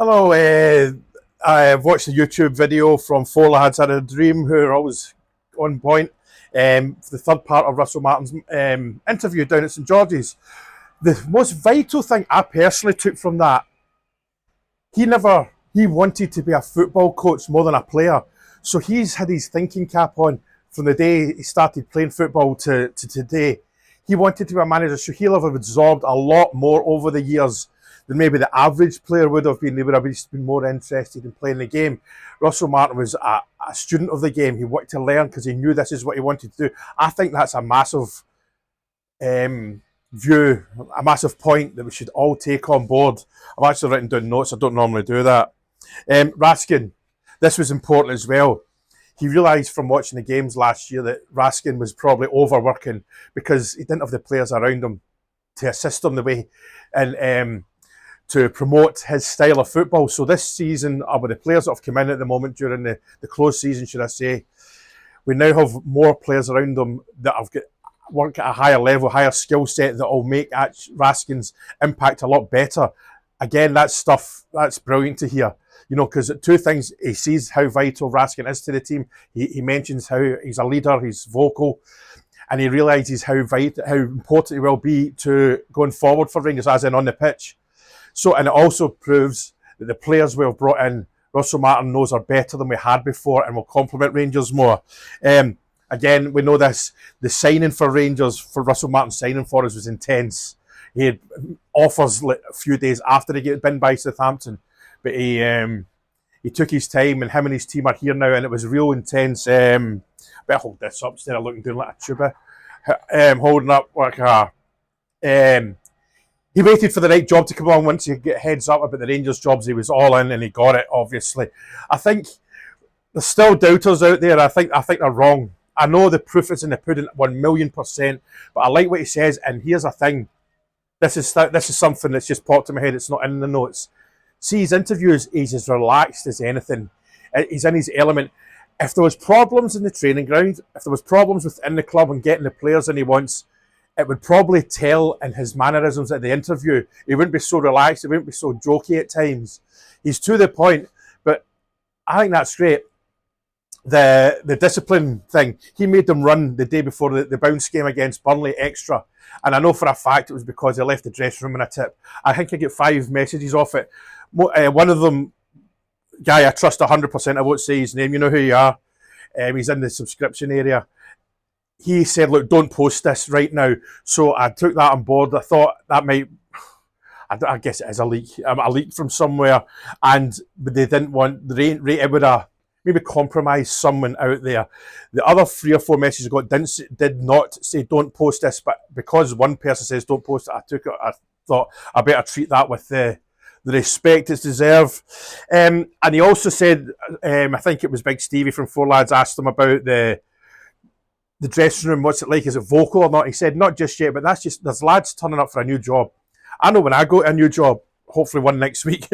Hello, I've watched a YouTube video from Four Lads Had a Dream, who are always on point. For the third part of Russell Martin's interview down at St George's. The most vital thing I personally took from that, he wanted to be a football coach more than a player. So he's had his thinking cap on from the day he started playing football to today. He wanted to be a manager, so he'll have absorbed a lot more over the years than maybe the average player would have been. They would have been more interested in playing the game. Russell Martin was a student of the game. He wanted to learn because he knew this is what he wanted to do. I think that's a massive view, a massive point that we should all take on board. I've actually written down notes. I don't normally do that. Raskin, this was important as well. He realised from watching the games last year that Raskin was probably overworking because he didn't have the players around him to assist him the way and to promote his style of football. So this season, with the players that have come in at the moment during the closed season, should I say, we now have more players around them that have got work at a higher level, higher skill set that will make Raskin's impact a lot better. Again, that's brilliant to hear. You know, because two things, he sees how vital Raskin is to the team. He mentions how he's a leader, he's vocal, and he realises how important he will be to going forward for Rangers, as in on the pitch. So, and it also proves that the players we've brought in, Russell Martin knows are better than we had before and will complement Rangers more. Again, we know this. The signing for Rangers, for Russell Martin signing for us, was intense. He had offers a few days after he got binned by Southampton, but he took his time, and him and his team are here now, and it was real intense. Better hold this up instead of looking down like a tuba. Holding up like a. He waited for the right job to come on. Once he get heads up about the Rangers jobs, he was all in, and he got it. Obviously, I think there's still doubters out there. I think they're wrong. I know the proof is in the pudding, 1,000,000%. But I like what he says. And here's a thing: this is something that's just popped in my head. It's not in the notes. See his interviews. He's as relaxed as anything. He's in his element. If there was problems in the training ground, if there was problems within the club and getting the players in he wants, it would probably tell in his mannerisms at the interview. He wouldn't be so relaxed. He wouldn't be so jokey at times. He's to the point. But I think that's great. The discipline thing, he made them run the day before the bounce game against Burnley extra, and I know for a fact it was because they left the dressing room in a tip. I think I get 5 messages off it. One of them, guy I trust 100%, I won't say his name, you know who you are. He's in the subscription area. He said, look, don't post this right now. So I took that on board. I thought that might, I guess it is a leak from somewhere, but they didn't want it would have maybe compromise someone out there. The other 3 or 4 messages I got did not say don't post this, but because one person says don't post it, I thought I better treat that with the respect it's deserved. And he also said, I think it was Big Stevie from Four Lads asked him about the dressing room, what's it like? Is it vocal or not? He said, not just yet, but there's lads turning up for a new job. I know when I go to a new job, hopefully one next week,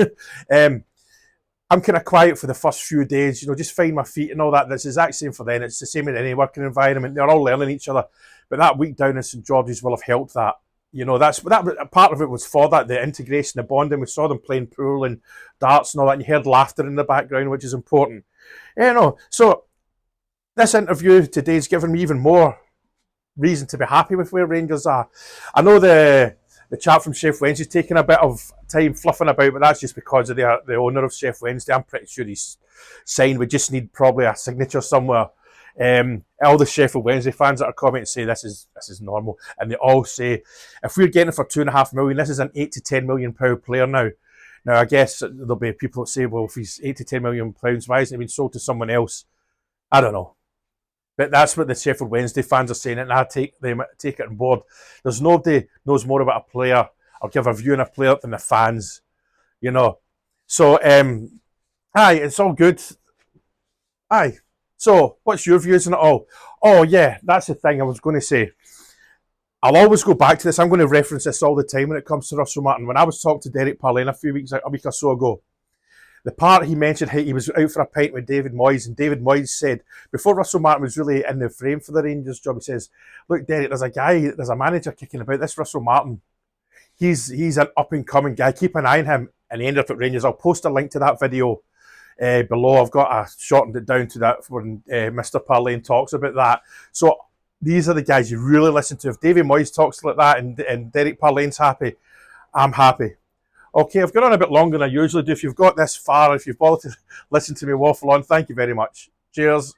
I'm kind of quiet for the first few days, you know, just find my feet and all that. That's the exact same for them. It's the same in any working environment. They're all learning each other. But that week down in St George's will have helped that. You know, that part of it was for that, the integration, the bonding. We saw them playing pool and darts and all that, and you heard laughter in the background, which is important. You know, so this interview today's given me even more reason to be happy with where Rangers are. I know the chap from Chef Wednesday's taking a bit of time fluffing about, but that's just because of the owner of Chef Wednesday. I'm pretty sure he's signed. We just need probably a signature somewhere. All the Sheffield Wednesday fans that are commenting say this is normal, and they all say if we're getting it for £2.5 million, this is an £8 to £10 million player now. Now I guess there'll be people that say, well, if he's £8 to £10 million, why isn't he been sold to someone else? I don't know. But that's what the Sheffield Wednesday fans are saying, and I take it on board. There's nobody knows more about a player or give a view on a player than the fans, you know. So, it's all good. Aye. So, what's your views on it all? Oh, yeah, that's the thing I was going to say. I'll always go back to this. I'm going to reference this all the time when it comes to Russell Martin. When I was talking to Derek Parlane a week or so ago, the part he mentioned, he was out for a pint with David Moyes, and David Moyes said, before Russell Martin was really in the frame for the Rangers job, he says, look, Derek, there's a manager kicking about, this Russell Martin. He's an up-and-coming guy. Keep an eye on him. and he ended up at Rangers. I'll post a link to that video below. I've got shortened it down to that when Mr. Parlane talks about that. So these are the guys you really listen to. If Davy Moyes talks like that and Derek Parlane's happy, I'm happy. Okay, I've gone on a bit longer than I usually do. If you've got this far, if you've bothered to listen to me waffle on, thank you very much. Cheers.